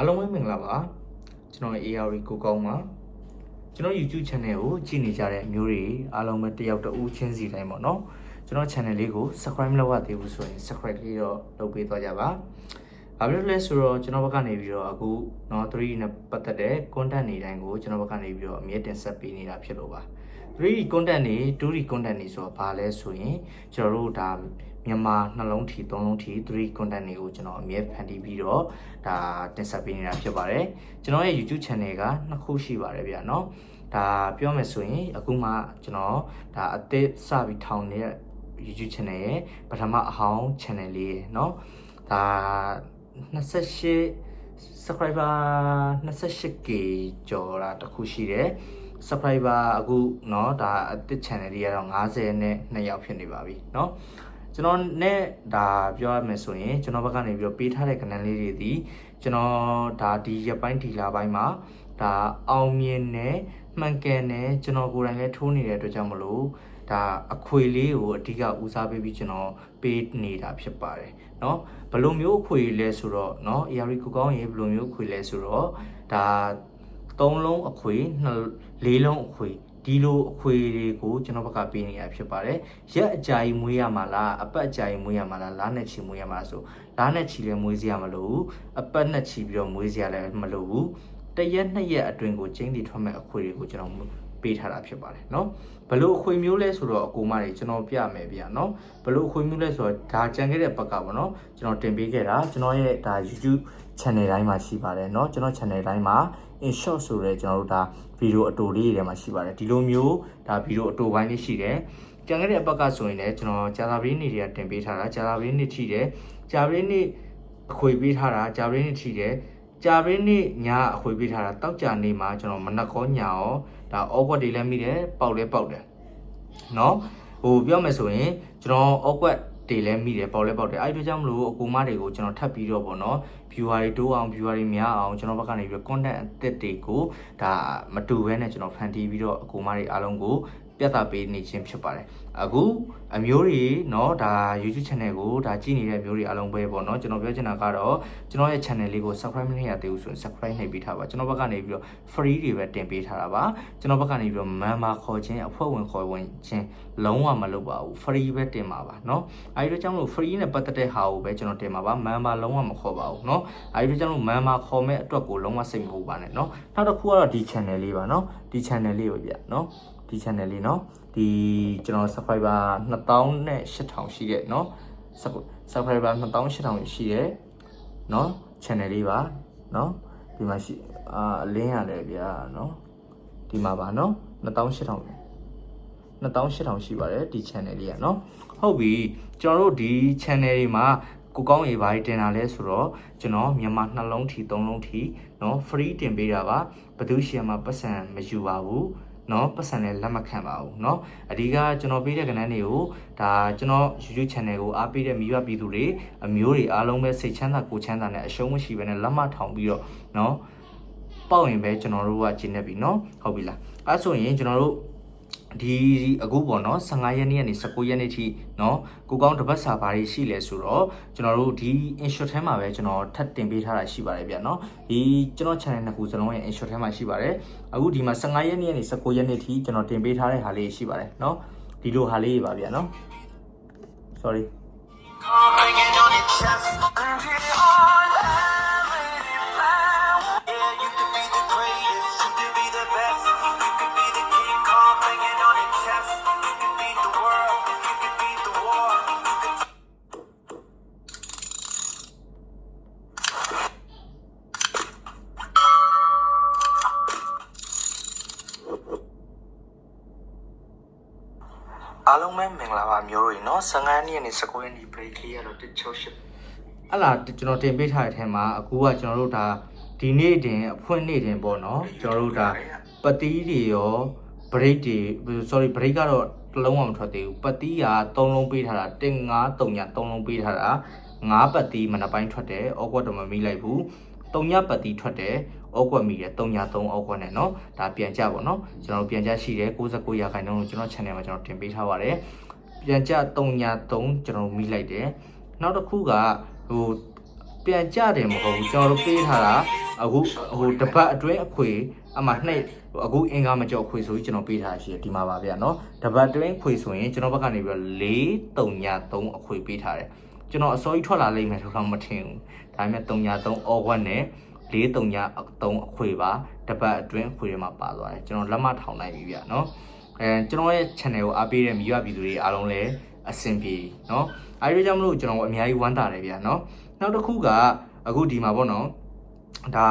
အားလုံးပဲမင်္ဂလာပါကျွန်တော် AR ကိုကောင်းပါကျွန်တော် YouTube channel ကိုကြည့်နေကြတဲ့အမျိုးတွေအားလုံးပဲတယောက်တဦးချင်းစီတိုင်းပေါ့နော်ကျွန်တော် channel လေးကို subscribe မလုပ်ရသေးဘူးဆိုရင် subscribe လေးတော့လုပ်ပေးသွားကြပါဘာဖြစ်လို့လဲဆိုတော့ကျွန်တော်ဘက်ကနေပြီးတော့အခုเนาะ3နဲ့ပတ်သက်တဲ့ content တွေတိုင်းကိုကျွန်တော်ဘက်ကနေပြီးတော့အမြဲတင်ဆက်ပေးနေတာဖြစ်လို့ပါ3 content တွေ2 content တွေဆိုတော့ဘာလဲဆိုရင်ကျွန်တော်တို့ဒါမြန်မာနှလုံးထီ3လုံးထီ3 content တွေကိုကျွန်တော်အမြဲဖန်တီးပြီးတော့ဒါတင်ဆက်ပေးနေတာဖြစ်ပါတယ်ကျွန်တော်ရဲ့ YouTube channel က2ခုရှိပါတယ်ဗျာเนาะဒါပြောမယ်ဆိုရင်အခုမှကျွန်တော်ဒါအသစ်စပြီးထောင်နေတဲ့ YouTube channel ရဲ့ပထမအဟောင်း channel လေးเนาะဒါ28 subscriber 28k ကျော်တာတခုရှိတယ် subscriber အခုเนาะဒါအသစ် channel လေးကတော့50နဲ့2ယောက်ဖြစ်နေပါပြီเนาะကျွန်တော်နဲ့ဒါပြောရမယ်ဆိုရင်ကျွန်တော်ဘက်ကနေပြီးတော့ပေးထားတဲ့ကဏ္ဍလေးတွေဒီကျွန်တော်ဒါဒီရက်ပိုင်းဒီလပိုင်းမှာဒါအောင်မြင်နေမှန်ကန်နေကျွန်တော်ကိုယ်တိုင်လည်းထိုးနေတဲ့အတွက်ကြောင့်မလို့ဒါအခွေလေးကိုအဓိကဦးစားပေးပြီးကျွန်တော်ပေးနေတာဖြစ်ပါတယ်เนาะဘယ်လိုမျိုးအခွေလဲဆိုတော့เนาะ AR ကိုကောင်းရေဘယ်လိုမျိုးအခွေလဲဆိုတော့ဒါ3လုံးအခွေ4လုံးအခွေဒီလိုအခွေတွေကိုကျွန်တော်ဘက်ကပေးနေရဖြစ်ပါတယ်ရက်အကြာကြီးမွေးရမှာလားအပတ်အကြာကြီးမွေးရမှာလားလားနဲ့ချီမွေးရမှာလားဆိုလားနဲ့ချီလည်းမွေးစရာမလိုဘူးအပတ်နဲ့ချီပြီးတော့မွေးစရာလည်းမလိုဘူးတရက်2ရက်အတွင်းကိုကျင်းတည်ထွက်မဲ့အခွေတွေကိုကျွန်တော်ပေးထားတာဖြစ်ပါတယ်เนาะဘလို့အခွေမျိုးလဲဆိုတော့အကူမတွေကျွန်တော်ပြမယ်ဗျာเนาะဘလို့အခွေမျိုးလဲဆိုတော့ဒါကြံခဲ့တဲ့ဘက်ကပေါ့เนาะကျွန်တော်တင်ပေးခဲ့တာကျွန်တော်ရဲ့ဒါ YouTube channel တိုင်းမှာရှိပါတယ်เนาะကျွန်တော် channel တိုင်းမှာ in short ဆိုရဲကျွန်တော်တို့ဒါဗီဒီယိုအတူလေးတွေမှာရှိပါတယ်ဒီလိုမျိုးဒါဗီဒီယိုအတူပိုင်းလေးရှိတယ်ကြံခဲ့တဲ့အဘက်ကဆိုရင်လည်းကျွန်တော်ကြာသာပရင်းနေတွေကတင်ပေးထားတာကြာသာပရင်းနေထိတယ်ကြာပရင်းနေအခွေပေးထားတာကြာပရင်းနေထိတယ်ကြာပရင်းနေညအခွေပေးထားတာတောက်ကြနေမှာကျွန်တော်မနက်ကောညရောဒါအောက်ကွက်တွေလည်းမိတယ်ပေါက်လည်းပေါက်တယ်เนาะဟိုပြောမယ်ဆိုရင်ကျွန်တော်အောက်ကွက်တွေလည်းမိတယ်ပေါက်လည်းပေါက်တယ်အဲ့ဒီကြောင့်မလို့အကူမတွေကိုကျွန်တော်ထပ်ပြီးတော့ပေါ့နော် viewer တွေတိုးအောင် viewer တွေများအောင်ကျွန်တော်ဘက်ကနေပြီး content အသစ်တွေကိုဒါမတူဘဲနဲ့ကျွန်တော်ဖန်တီးပြီးတော့အကူမတွေအားလုံးကိုပြသပေးနေခြင်းဖြစ်ပါတယ်အခုအမျိုးတွေเนาะဒါ YouTube channel ကိုဒါကြည့်နေတဲ့အမျိုးတွေအားလုံးပဲပေါ့เนาะကျွန်တော်ပြောချင်တာကတော့ကျွန်တော်ရဲ့ channel လေးကို subscribe မလုပ်ရသေးဘူးဆိုရင် subscribe နှိပ်ပေးထားပါကျွန်တော်ဘက်ကနေပြီးတော့ free တွေပဲတင်ပေးထားတာပါကျွန်တော်ဘက်ကနေပြီးတော့ member ခေါ်ခြင်းအဖွဲ့ဝင်ခေါ်ဝင်ခြင်းလုံးဝမလုပ်ပါဘူး free ပဲတင်ပါပါเนาะအဲဒီတော့ကြောင့်လို့ free နဲ့ပတ်သက်တဲ့ဟာကိုပဲကျွန်တော်တင်ပါပါ member လုံးဝမခေါ်ပါဘူးเนาะအဲဒီတော့ကြောင့်လို့ member ခေါ်မဲ့အတွက်ကိုလုံးဝစိတ်မပူပါနဲ့เนาะနောက်တစ်ခုကတော့ဒီ channel လေးပါเนาะဒီ channel လေးကိုပြเนาะဒီ channel လေးเนาะဒီကျွန်တော် subscriber 2800ရှိတဲ့เนาะ subscriber 2800ရှိတဲ့เนาะ channel လေးပါเนาะဒီမှာရှိအလင်းရတယ်ဗျာเนาะဒီမှာပါเนาะ2800ရှိပါတယ်ဒီ channel လေးอ่ะเนาะဟုတ်ပြီကျွန်တော်တို့ဒီ channel တွေမှာကိုကောင်းရေဘာတင်တာလဲဆိုတော့ကျွန်တော်မြန်မာနှလုံးထီ3လုံးထီเนาะ free တင်ပေးတာပါဘယ်သူရှီမှာပတ်စံမယူပါဘူးเนาะပတ်စံလည်းလက်မခံပါဘူးเนาะအဓိကကျွန်တော်ပေးတဲ့ကဏ္ဍတွေကိုဒါကျွန်တော် YouTube channel ကိုအားပေးတဲ့မိဘပြည်သူတွေအမျိုးတွေအားလုံးပဲစိတ်ချမ်းသာကိုယ်ချမ်းသာနဲ့အရှုံးမရှိဘဲနဲ့လက်မထောင်ပြီးတော့เนาะပေါက်ရင်ပဲကျွန်တော်တို့ကကျင်းနေပြီเนาะဟုတ်ပြီလားအဲဆိုရင်ကျွန်တော်တို့ဒီအခုပေါ့နော်15ရက်နေ့ကနေ19ရက်နေ့ထိเนาะကိုကောင်းတပတ်စာဘာတွေရှိလဲဆိုတော့ကျွန်တော်တို့ဒီ insert ထဲမှာပဲကျွန်တော်ထပ်တင်ပေးထားတာရှိပါတယ်ဗျာเนาะဒီကျွန်တော် channel နှစ်ခုစလုံးရဲ့ insert ထဲမှာရှိပါတယ်အခုဒီမှာ15ရက်နေ့ကနေ19ရက်နေ့ထိကျွန်တော်တင်ပေးထားတဲ့ဟာလေးရှိပါတယ်เนาะဒီလိုဟာလေးပါဗျာเนาะ sorryအားလုံးပဲမင်္ဂလာပါမျိုးတွေเนาะ15ရက်နေ့နဲ့19ရက်နေ့ break လေးရတော့168ဟလာကျွန်တော်တင်ပေးထားတဲ့အထက်မှာအခုကကျွန်တော်တို့ဒါဒီနေ့တင်အဖွင့်နေ့တင်ပေါ့เนาะကျွန်တော်တို့ဒါပတိတွေရော break တွေ sorry break ကတော့တစ်လုံးမှမထွက်သေးဘူးပတိက3လုံးပေးထားတာ15 3ည3လုံးပေးထားတာ5ပတိမနက်ပိုင်းထွက်တယ်အောက်ကွက်တော့မမိလိုက်ဘူး3ညပတိထွက်တယ်အောက်ကွက်မိတယ်3ည3အောက်ကွက်နဲ့เนาะဒါပြန်ကြပေါ့เนาะကျွန်တော်ပြန်ကြရှိတယ်69ရာခိုင်နှုန်းကျွန်တော် channel မှာကျွန်တော်တင်ပေးထားပါတယ်ပြန်ကြ3ည3ကျွန်တော်မိလိုက်တယ်နောက်တစ်ခုကဟို ပြန်ကြတယ်မဟုတ်ဘူးကျွန်တော်တို့ပေးထားတာအခုဟိုတပတ်အတွင်းအခွေအမှနှိပ်အခုအင်္ဂါမကြောက်ခွေဆိုပြီးကျွန်တော်ပေးထားရှိတယ်ဒီမှာပါဗျာနော်တပတ်အတွင်းခွေဆိုရင်ကျွန်တော်ဘက်ကနေပြီးတော့4-3အခွေပေးထားတယ်ကျွန်တော်အစောကြီးထွက်လာလိမ့်မယ်ဆိုတော့မထင်ဘူးဒါပေမဲ့3-3အော်ဝက်နဲ့4-3အခွေပါတပတ်အတွင်းအခွေတွေမှာပါသွားတယ်ကျွန်တော်လက်မထောင်နိုင်ပြီဗျာနော်ကျွန်တော်ရဲ့ channel ကိုအားပေးတဲ့မိဘပြည်သူတွေအားလုံးလည်းအဆင်ပြေနော်အဲဒီကြောင့်မလို့ကျွန်တော်အများကြီးဝမ်းသာတယ်ဗျာနော်နောက်တစ်ခုကအခုဒီမှာပေါ့နော်ဒါ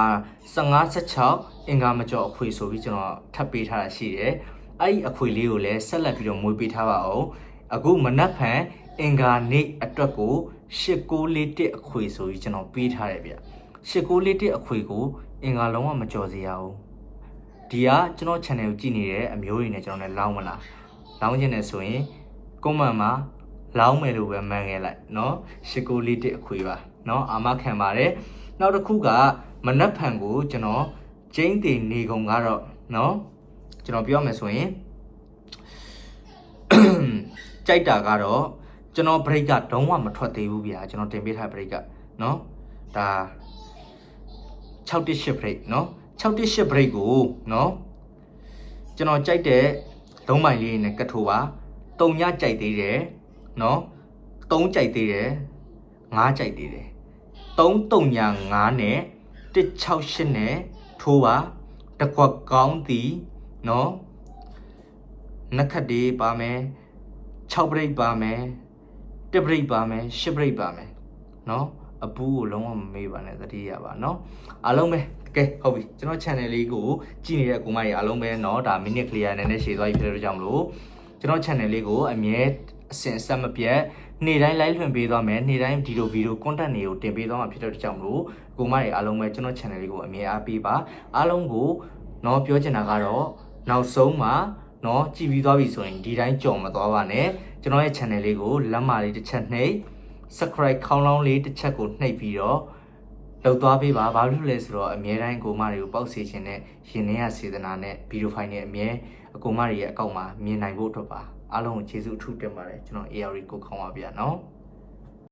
15-16အင်္ဂါမကျော်အခွေဆိုပြီးကျွန်တော်ထပ်ပေးထားတာရှိတယ်အဲ့ဒီအခွေလေးကိုလည်းဆက်လက်ပြီးတော့မွေးပေးထားပါအောင်အခုမနက်ဖြန်အင်္ဂါနေ့အတွက်ကို8941အခွေဆိုပြီးကျွန်တော်ပေးထားတယ်ဗျ8941အခွေကိုအင်္ဂါလုံးဝမကျော်စေရဘူးဒီကကျွန်တော် channel ကိုကြည့်နေတဲ့အမျိုးတွေနဲ့ကျွန်တော်လည်းလောင်းမလားလောင်းခြင်းနဲ့ဆိုရင် comment မှာလောင်းမယ်လို့ပဲမှန်ခဲ့လိုက်เนาะ8941အခွေပါเนาะအာမခံပါတယ်နောက်တစ်ခုကမနက်ဖြန်ကိုကျွန်တော်ကျင်းတင်နေကုန်ကတော့เนาะကျွန်တော်ပြောမယ်ဆိုရင်ကြိုက်တာကတော့ကျွန်တော် break ကလုံးဝမထွက်သေးဘူးဗျာကျွန်တော်တင်ပေးထား break ကเนาะဒါ618 break เนาะ618 break ကိုเนาะကျွန်တော်ကြိုက်တဲ့လုံးမိုင်လေးနဲ့ကတ်ထိုးပါ3ညကြိုက်သေးတယ်เนาะ3ကြိုက်သေးတယ်5ကြိုက်သေးတယ်3-3-5နဲ့168နဲ့ထိုးပါတကွက်ကောင်းသည်เนาะနက်ခတ်တွေပါမယ်6 break ပါမယ်1 break ပါမယ်10 break ပါမယ်เนาะအပူးကိုလုံးဝမမေ့ပါနဲ့သတိရပါเนาะအားလုံးပဲကဲဟုတ်ပြီကျွန်တော် channel လေးကိုကြည့်နေတဲ့ကိုမကြီးအားလုံးပဲเนาะဒါ minute clear နည်းနည်းရှည်သွားပြီဖြစ်တဲ့ကြောင့်မလို့ကျွန်တော် channel လေးကိုအမြဲအစဉ်အဆက်မပြတ်နေ့တိုင်း live လွှင့်ပေးသွားမယ်နေ့တိုင်းဒီလို video content တွေကိုတင်ပေးသွားမှာဖြစ်တဲ့ကြောင့်မလို့ကိုမကြီးအားလုံးပဲကျွန်တော် channel လေးကိုအမြဲအားပေးပါအားလုံးကိုเนาะပြောချင်တာကတော့နောက်ဆုံးမှာเนาะကြည်ပြီးသွားပြီဆိုရင်ဒီတိုင်းကြော်မသွားပါနဲ့ကျွန်တော်ရဲ့ channel လေးကိုလက်မလေးတစ်ချက်နှိပ် subscribe ခေါင်းလောင်းလေးတစ်ချက်ကိုနှိပ်ပြီးတော့လောက်သွားပေးပါဘာလို့လဲဆိုတော့အမြဲတမ်းကိုမတွေကိုပေါက်စေခြင်းနဲ့ရင်ထဲကစေတနာနဲ့ဗီဒီယိုဖိုင်နဲ့အမြဲအကိုမတွေရဲ့အကောင့်မှာမြင်နိုင်ဖို့အတွက်ပါအားလုံးကိုကျေးဇူးအထူးတင်ပါတယ်ကျွန်တော် AR ကိုခေါင်းပါဗျာနော်